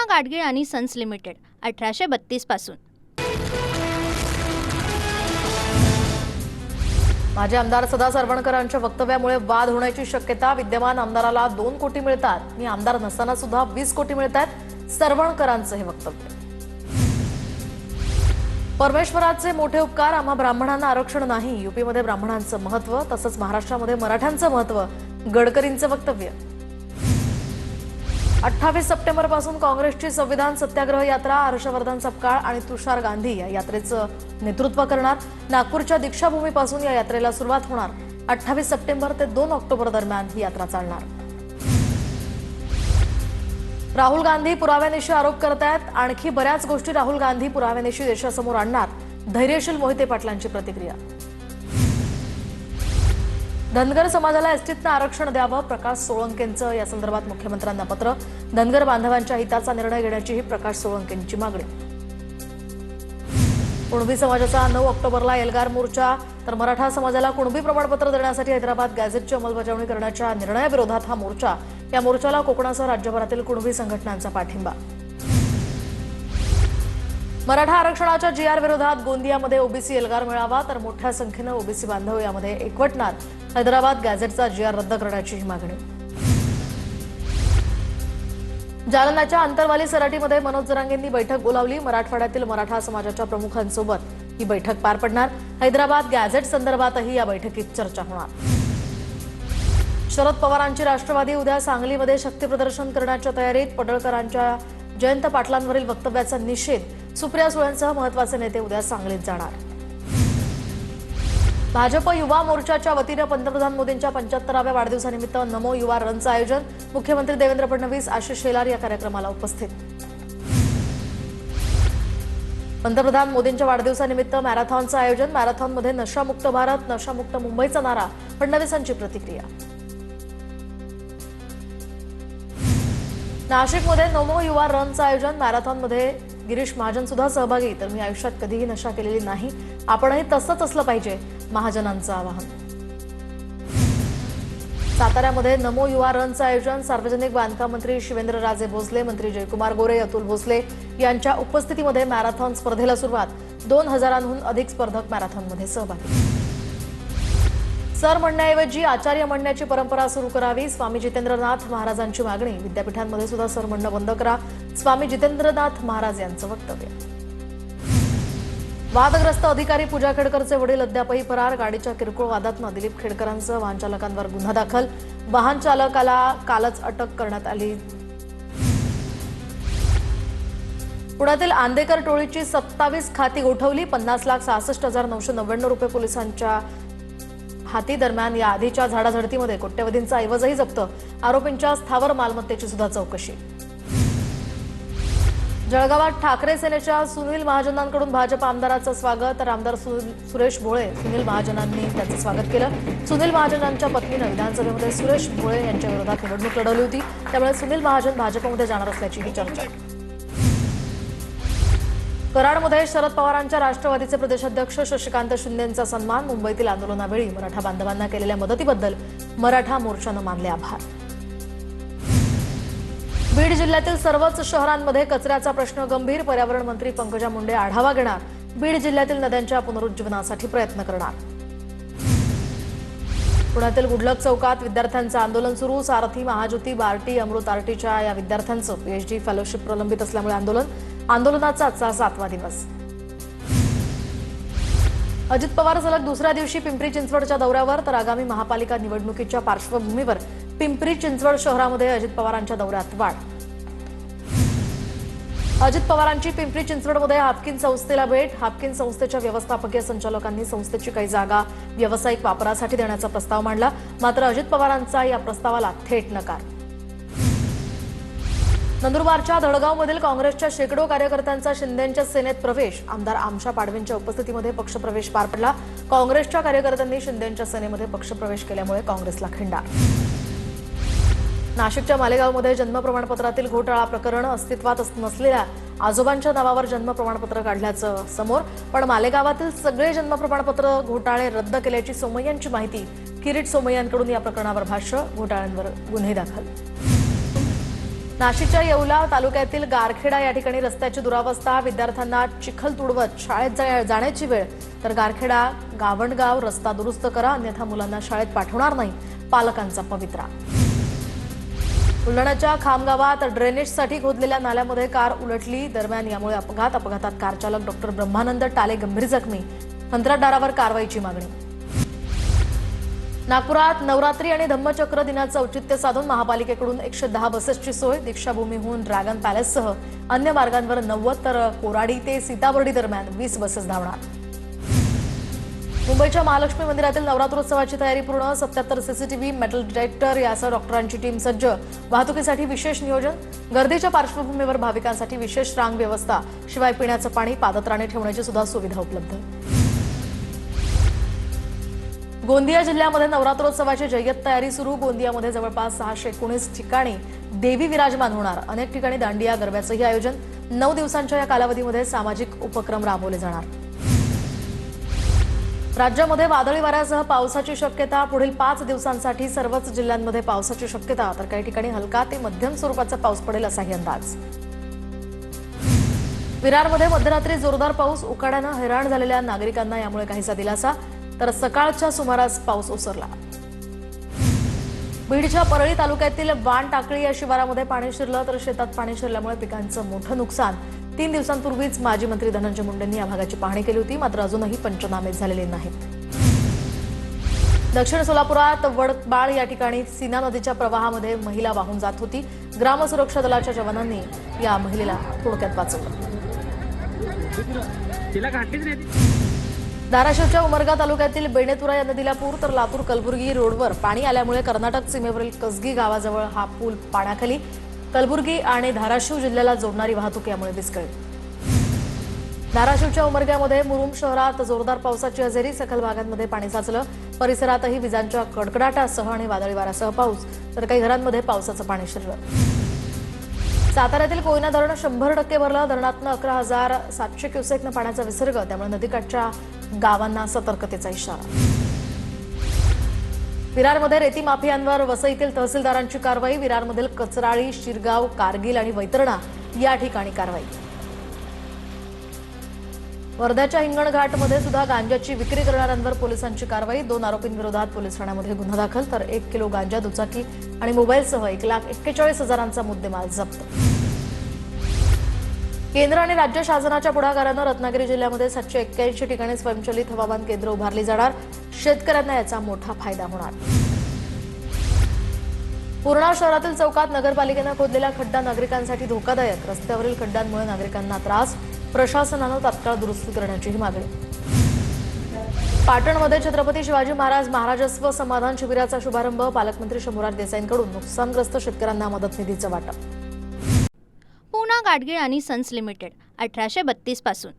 गाडगीळ आणि sons limited 1832 पासून। माजी आमदार सदा सरवणकरांच्या वक्तव्यामुळे वाद होण्याची शक्यता। विद्यमान आमदाराला 2 कोटी मिळतात, मी आमदार नसताना सुद्धा 20 कोटी मिळतात, सरवणकरांचं हे वक्तव्य। परमेश्वराचे मोठे उपकार, आम्हा ब्राह्मणांना आरक्षण नाही, यूपीमध्ये ब्राह्मणांचं महत्त्व तसंच महाराष्ट्रामध्ये मराठ्यांचं महत्त्व, गडकरींचं वक्तव्य। 28 सप्टेंबरपासून काँग्रेसची संविधान सत्याग्रह यात्रा, हर्षवर्धन सपकाळ आणि तुषार गांधी या यात्रेचं नेतृत्व करणार। नागपूरच्या दीक्षाभूमीपासून या यात्रेला सुरुवात होणार। 28 सप्टेंबर ते 2 ऑक्टोबर दरम्यान ही यात्रा चालणार। राहुल गांधी पुराव्यानिशी आरोप करतायत, आणखी बऱ्याच गोष्टी राहुल गांधी पुराव्यानिशी देशासमोर आणणार, धैर्यशील मोहिते पाटलांची प्रतिक्रिया। धनगर समाजाला एसटीतनं आरक्षण द्यावं, प्रकाश सोळंकेंचं या संदर्भात मुख्यमंत्र्यांना पत्र। धनगर बांधवांच्या हिताचा निर्णय घेण्याचीही प्रकाश सोळंकेंची मागणी। कुणबी समाजाचा 9 ऑक्टोबरला एल्गार मोर्चा, तर मराठा समाजाला कुणबी प्रमाणपत्र देण्यासाठी हैदराबाद गॅझेटची अंमलबजावणी करण्याच्या निर्णयाविरोधात हा मोर्चा। या मोर्चाला कोकणासह राज्यभरातील कुणबी संघटनांचा पाठिंबा। मराठा आरक्षणाच्या जीआर विरोधात गोंदियामध्ये ओबीसी एल्गार मेळावा, तर मोठ्या संख्येनं ओबीसी बांधव यामध्ये एकवटणार। हैदराबाद गॅझेटचा जीआर रद्द करण्याची मागणी। जालन्याच्या अंतरवाली सराटीमध्ये मनोज जरांगेंनी बैठक बोलावली। मराठवाड्यातील मराठा समाजाच्या प्रमुखांसोबत ही बैठक पार पडणार। हैदराबाद गॅझेट संदर्भातही या बैठकीत चर्चा होणार। शरद पवारांची राष्ट्रवादी उद्या सांगलीमध्ये शक्तीप्रदर्शन करण्याच्या तयारीत। पडळकरांच्या जयंत पाटलांवरील वक्तव्याचा निषेध, सुप्रिया सुळेंसह महत्त्वाचे नेते उद्या सांगलीत जाणार। भाजप युवा मोर्चाच्या वतीनं पंतप्रधान मोदींच्या 75व्या वाढदिवसानिमित्त नमो युवा रनचं आयोजन। मुख्यमंत्री देवेंद्र फडणवीस, आशिष शेलार या कार्यक्रमाला उपस्थित। पंतप्रधान मोदींच्या वाढदिवसानिमित्त मॅरेथॉनचं आयोजन। मॅरेथॉनमध्ये नशामुक्त भारत, नशामुक्त मुंबईचा नारा, फडणवीसांची प्रतिक्रिया। नाशिकमध्ये नमो युवा रनचं आयोजन। मॅरेथॉनमध्ये गिरीश महाजन सुद्धा सहभागी, तर मी आयुष्यात कधीही नशा केलेली नाही, आपणही तसंच असलं पाहिजे, महाजनांचं आवाहन। साताऱ्यामध्ये नमो युवा रनचं आयोजन। सार्वजनिक बांधकाम मंत्री शिवेंद्रराजे भोसले, मंत्री जयकुमार गोरे, अतुल भोसले यांच्या उपस्थितीमध्ये मॅरेथॉन स्पर्धेला सुरुवात। 2000हून अधिक स्पर्धक मॅरेथॉनमध्ये सहभागी। सर म्हणण्याऐवजी आचार्य म्हणण्याची परंपरा सुरू करावी, स्वामी जितेंद्रनाथ महाराजांची मागणी। विद्यापीठांमध्ये सुद्धा सर म्हणणं बंद करा, स्वामी जितेंद्रनाथ महाराज यांचं वक्तव्य। वादग्रस्त अधिकारी पूजा खेडकरचे वडील अद्यापही फरार। गाडीच्या किरकोळ वादातनं दिलीप खेडकरांसह वाहन चालकांवर गुन्हा दाखल। वाहन चालकाला कालच अटक करण्यात आली। पुण्यातील आंदेकर टोळीची 27 खाती गोठवली। 50,66,999 रुपये पोलिसांच्या हाती। दरम्यान या आधीच्या झाडाझडतीमध्ये कोट्यवधींचा ऐवजही जप्त। आरोपींच्या स्थावर मालमत्तेची सुद्धा चौकशी। जळगावात ठाकरे सेनेच्या सुनील महाजनांकडून भाजप आमदाराचं स्वागत, तर आमदार सुरेश भोळे सुनील महाजनांनी त्यांचं स्वागत केलं। सुनील महाजनांच्या पत्नीनं विधानसभेमध्ये सुरेश भोळे यांच्या विरोधात निवडणूक लढवली होती, त्यामुळे सुनील महाजन भाजपमध्ये जाणार असल्याची ही चर्चा आहे। कराडमध्ये शरद पवारांच्या राष्ट्रवादीचे प्रदेशाध्यक्ष शशिकांत शिंदेंचा सन्मान। मुंबईतील आंदोलनावेळी मराठा बांधवांना केलेल्या मदतीबद्दल मराठा मोर्चानं मानले आभार। बीड जिल्ह्यातील सर्वच शहरांमध्ये कचऱ्याचा प्रश्न गंभीर। पर्यावरण मंत्री पंकजा मुंडे आढावा घेणार। बीड जिल्ह्यातील नद्यांच्या पुनरुज्जीवनासाठी प्रयत्न करणार। पुण्यातील गुडलक चौकात विद्यार्थ्यांचं आंदोलन सुरू। सारथी, महाज्योती, बार्टी, अमृत आरटीच्या या विद्यार्थ्यांचं पीएचडी फेलोशिप प्रलंबित असल्यामुळे आंदोलनाचा आजचा 7वा दिवस। अजित पवार सलग दुसऱ्या दिवशी पिंपरी चिंचवडच्या दौऱ्यावर, तर आगामी महापालिका निवडणुकीच्या पार्श्वभूमीवर पिंपरी चिंचवड शहरामध्ये अजित पवारांच्या दौऱ्यात वाढ। अजित पवारांची पिंपरी चिंचवडमध्ये हाफकिन संस्थेला भेट। हाफकिन संस्थेच्या व्यवस्थापकीय संचालकांनी संस्थेची काही जागा व्यावसायिक वापरासाठी देण्याचा प्रस्ताव मांडला, मात्र अजित पवारांचा या प्रस्तावाला थेट नकार। नंदुरबारच्या धडगावमधील काँग्रेसच्या शेकडो कार्यकर्त्यांचा शिंदेंच्या सेनेत प्रवेश। आमदार आमशा पाडवींच्या उपस्थितीमध्ये पक्षप्रवेश पार पडला। काँग्रेसच्या कार्यकर्त्यांनी शिंदेंच्या सेनेमध्ये पक्षप्रवेश केल्यामुळे काँग्रेसला खिंडार। नाशिकच्या मालेगावमध्ये जन्म प्रमाणपत्रातील घोटाळा प्रकरण। अस्तित्वात नसलेल्या आजोबांच्या नावावर जन्म प्रमाणपत्र काढल्याचं समोर, पण मालेगावातील सगळे जन्म प्रमाणपत्र घोटाळे रद्द केल्याची सोमय्यांची माहिती। किरीट सोमय्यांकडून या प्रकरणावर भाष्य। घोटाळ्यांवर गुन्हे दाखल। नाशिकच्या येवला तालुक्यातील गारखेडा या ठिकाणी रस्त्याची दुरावस्था, विद्यार्थ्यांना चिखल तुडवत शाळेत जाण्याची वेळ, तर गारखेडा गावंडगाव रस्ता दुरुस्त करा अन्यथा मुलांना शाळेत पाठवणार नाही, पालकांचा पवित्रा. बुलढाण्याच्या खामगावात ड्रेनेजसाठी खोदलेल्या नाल्यामध्ये कार उलटली, दरम्यान यामुळे अपघातात कार चालक डॉक्टर ब्रह्मानंद टाले गंभीर जखमी, कंत्राटदारावर कारवाईची मागणी. नागपुरात नवरात्री आणि धम्मचक्र दिनाचं औचित्य साधून महापालिकेकडून 110 बसेसची सोय, दीक्षाभूमीहून ड्रॅगन पॅलेससह अन्य मार्गांवर 90 तर कोराडी ते सीताबर्डी दरम्यान 20 बसेस धावणार. मुंबईच्या महालक्ष्मी मंदिरातील नवरात्रोत्सवाची तयारी पूर्ण, 77 सीसीटीव्ही, मेटल डिटेक्टर यासह डॉक्टरांची टीम सज्ज, वाहतुकीसाठी विशेष नियोजन, गर्दीच्या पार्श्वभूमीवर भाविकांसाठी विशेष रांग व्यवस्था, शिवाय पिण्याचं पाणी पादत्राणे ठेवण्याची सुद्धा सुविधा उपलब्ध. गोंदिया जिल्ह्यामध्ये नवरात्रोत्सवाची जय्यत तयारी सुरू, गोंदियामध्ये जवळपास 619 ठिकाणी देवी विराजमान होणार, अनेक ठिकाणी दांडिया गरब्याचंही आयोजन. 9 दिवसांच्या या कालावधीमध्ये सामाजिक उपक्रम राबवले जाणार. राज्यामध्ये वादळी वाऱ्यासह पावसाची शक्यता, पुढील 5 दिवसांसाठी सर्वच जिल्ह्यांमध्ये पावसाची शक्यता, तर काही ठिकाणी हलका ते मध्यम स्वरूपाचा पाऊस पडेल असाही अंदाज. विरारमध्ये मध्यरात्री जोरदार पाऊस, उकाड्यानं हैराण झालेल्या नागरिकांना यामुळे काहीसा दिलासा, तर सकाळच्या सुमारास पाऊस ओसरला. बीडच्या परळी तालुक्यातील वाण टाकळी या शिवारामध्ये पाणी शिरलं, तर शेतात पाणी शिरल्यामुळे पिकांचं मोठं नुकसान. 3 दिवसांपूर्वीच माजी मंत्री धनंजय मुंडेंनी या भागाची पाहणी केली होती, मात्र अजूनही पंचनामे झालेले नाहीत. दक्षिण सोलापुरात वडबाळ या ठिकाणी सीना नदीच्या प्रवाहामध्ये महिला वाहून जात होती, ग्रामसुरक्षा दलाच्या जवानांनी या महिलेला थोडक्यात वाचवलं. धाराशिवच्या उमरगा तालुक्यातील बेणेतुरा या नदीला पूर, तर लातूर कलबुर्गी रोडवर पाणी आल्यामुळे कर्नाटक सीमेवरील कसगी गावाजवळ हा पूल पाण्याखाली. कलबुर्गी आणि धाराशिव जिल्ह्याला जोडणारी वाहतूक यामुळे विस्कळीत. धाराशिवच्या उमरग्यामध्ये मुरुम शहरात जोरदार पावसाची हजेरी, सखल भागांमध्ये पाणी साचलं, परिसरातही विजांच्या कडकडाटासह आणि वादळी वाऱ्यासह पाऊस, तर काही घरांमध्ये पावसाचं पाणी शिरलं. साताऱ्यातील कोयना धरण 100% भरलं, धरणातनं 11,700 क्युसेकनं पाण्याचा विसर्ग, त्यामुळे नदीकाठच्या गावांना सतर्कतेचा इशारा. विरारमध्ये रेती माफियांवर वसईतील तहसीलदारांची कारवाई, विरारमधील कचराळी, शिरगाव, कारगिल आणि वैतरणा या ठिकाणी कारवाई. वर्ध्याच्या हिंगणघाटमध्ये सुद्धा गांजाची विक्री करणाऱ्यांवर पोलिसांची कारवाई, 2 आरोपींविरोधात पोलीस ठाण्यामध्ये गुन्हा दाखल, तर 1 किलो गांजा, दुचाकी आणि मोबाईलसह 1,41,000चा मुद्देमाल जप्त. केंद्र आणि राज्य शासनाच्या पुढाकारानं रत्नागिरी जिल्ह्यामध्ये 781 ठिकाणी स्वयंचलित हवामान केंद्र उभारली जाणार, शेतकऱ्यांना याचा मोठा फायदा होणार. पूर्णा शहरातील चौकात नगरपालिकेनं खोदलेला खड्डा नागरिकांसाठी धोकादायक, रस्त्यावरील खड्ड्यांमुळे नागरिकांना त्रास, प्रशासनानं तात्काळ दुरुस्ती करण्याचीही मागणी. पाटणमध्ये छत्रपती शिवाजी महाराज महाराजस्व समाधान शिबिराचा शुभारंभ, पालकमंत्री शंभूराज देसाईंकडून नुकसानग्रस्त शेतकऱ्यांना मदत निधीचं वाटप. पूना गाडगीळ आणि सन्स लिमिटेड 1832 पासून.